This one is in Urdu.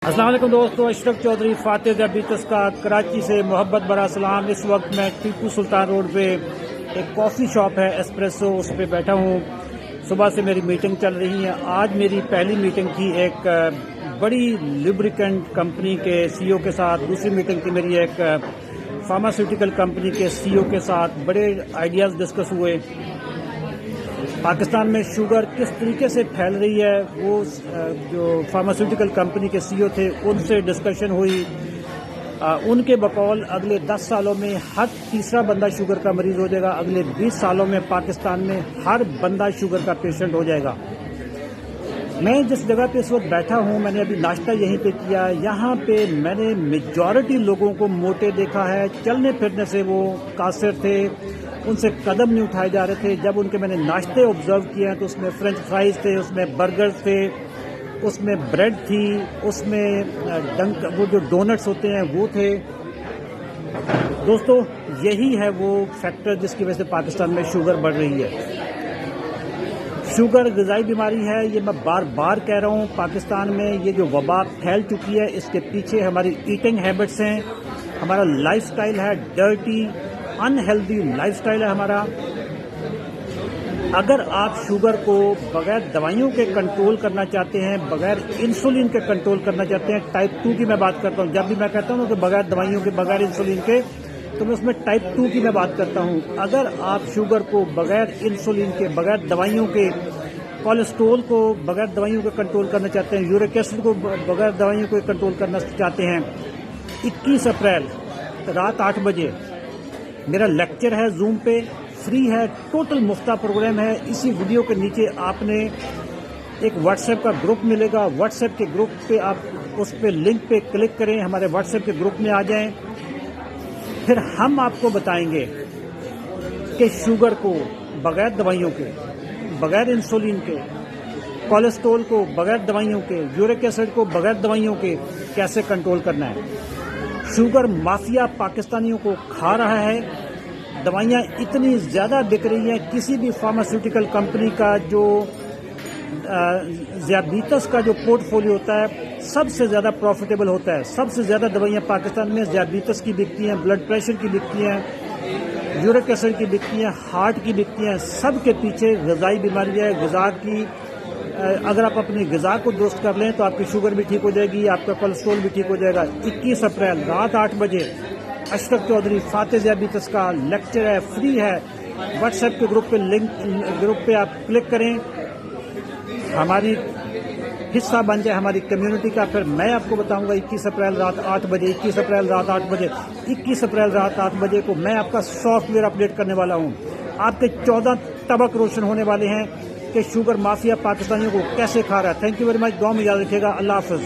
السلام علیکم دوستو، اشرف چودھری فاتح ذیابیطس کا کراچی سے محبت برا سلام۔ اس وقت میں ٹیپو سلطان روڈ پہ ایک کافی شاپ ہے ایسپریسو، اس پہ بیٹھا ہوں۔ صبح سے میری میٹنگ چل رہی ہے۔ آج میری پہلی میٹنگ تھی ایک بڑی لیبریکنٹ کمپنی کے سی او کے ساتھ، دوسری میٹنگ تھی میری ایک فارماسیوٹیکل کمپنی کے سی او کے ساتھ۔ بڑے آئیڈیاز ڈسکس ہوئے۔ پاکستان میں شوگر کس طریقے سے پھیل رہی ہے، وہ جو فارماسیوٹیکل کمپنی کے سی او تھے ان سے ڈسکشن ہوئی۔ ان کے بقول اگلے 10 سالوں میں ہر تیسرا بندہ شوگر کا مریض ہو جائے گا، اگلے 20 سالوں میں پاکستان میں ہر بندہ شوگر کا پیشنٹ ہو جائے گا۔ میں جس جگہ پہ اس وقت بیٹھا ہوں، میں نے ابھی ناشتہ یہیں پہ کیا۔ یہاں پہ میں نے میجورٹی لوگوں کو موٹے دیکھا ہے، چلنے پھرنے سے وہ قاصر تھے، ان سے قدم نہیں اٹھائے جا رہے تھے۔ جب ان کے میں نے ناشتے آبزرو کیے ہیں تو اس میں فرینچ فرائز تھے، اس میں برگرز تھے، اس میں بریڈ تھی، اس میں وہ جو ڈونٹس ہوتے ہیں وہ تھے۔ دوستو، یہی ہے وہ فیکٹر جس کی وجہ سے پاکستان میں شوگر بڑھ رہی ہے۔ شوگر غذائی بیماری ہے، یہ میں بار بار کہہ رہا ہوں۔ پاکستان میں یہ جو وبا پھیل چکی ہے، اس کے پیچھے ہماری ایٹنگ ہیبٹس ہیں، ہمارا لائف سٹائل ہے، dirty in healthy life style ہے ہمارا۔ اگر آپ شوگر کو بغیر دوائیوں کے کنٹرول کرنا چاہتے ہیں، بغیر انسولین کے کنٹرول کرنا چاہتے ہیں، ٹائپ 2 کی میں بات کرتا ہوں۔ جب بھی میں کہتا ہوں کہ بغیر دوائیوں کے، بغیر انسولین کے، تو میں اس میں ٹائپ 2 کی میں بات کرتا ہوں۔ اگر آپ شوگر کو بغیر انسولین کے، بغیر دوائیوں کے، کولیسٹرول کو بغیر دوائیوں کے کنٹرول کرنا چاہتے ہیں، یورک ایسڈ کو بغیر دوائیوں کے کنٹرول کرنا چاہتے ہیں، 21 اپریل رات 8 بجے میرا لیکچر ہے، زوم پہ فری ہے، ٹوٹل مفتہ پروگرام ہے۔ اسی ویڈیو کے نیچے آپ نے ایک واٹس ایپ کا گروپ ملے گا، واٹس ایپ کے گروپ پہ آپ اس پہ لنک پہ کلک کریں، ہمارے واٹس ایپ کے گروپ میں آ جائیں۔ پھر ہم آپ کو بتائیں گے کہ شوگر کو بغیر دوائیوں کے، بغیر انسولین کے، کولیسٹرول کو بغیر دوائیوں کے، یورک ایسڈ کو بغیر دوائیوں کے کیسے کنٹرول کرنا ہے۔ شوگر مافیا پاکستانیوں کو کھا رہا ہے، دوائیاں اتنی زیادہ بک رہی ہیں، کسی بھی فارماسیوٹیکل کمپنی کا جو ذیابیطس کا جو پورٹ فولیو ہوتا ہے سب سے زیادہ پروفیٹیبل ہوتا ہے۔ سب سے زیادہ دوائیاں پاکستان میں ذیابیطس کی بکتی ہیں، بلڈ پریشر کی بکتی ہیں، یورک ایسڈ کی بکتی ہیں، ہارٹ کی بکتی ہیں۔ سب کے پیچھے غذائی بیماری ہے، غذا کی۔ اگر آپ اپنی غذا کو درست کر لیں تو آپ کی شوگر بھی ٹھیک ہو جائے گی، آپ کا کولیسٹرول بھی ٹھیک ہو جائے گا۔ 21 اپریل رات 8 بجے اشرف چودھری فاتح ذیابیطس کا لیکچر ہے، فری ہے۔ واٹس ایپ کے گروپ پہ آپ کلک کریں، ہماری حصہ بن جائے ہماری کمیونٹی کا۔ پھر میں آپ کو بتاؤں گا 21 اپریل رات 8 بجے 21 اپریل رات 8 بجے 21 اپریل رات 8 بجے کو میں آپ کا سافٹ ویئر اپڈیٹ کرنے والا ہوں۔ آپ کے 14 طبق روشن ہونے والے ہیں کہ شوگر مافیا پاکستانیوں کو کیسے کھا رہا ہے۔ تھینک یو ویری مچ، دعا میں یاد رکھیے گا۔ اللہ حافظ۔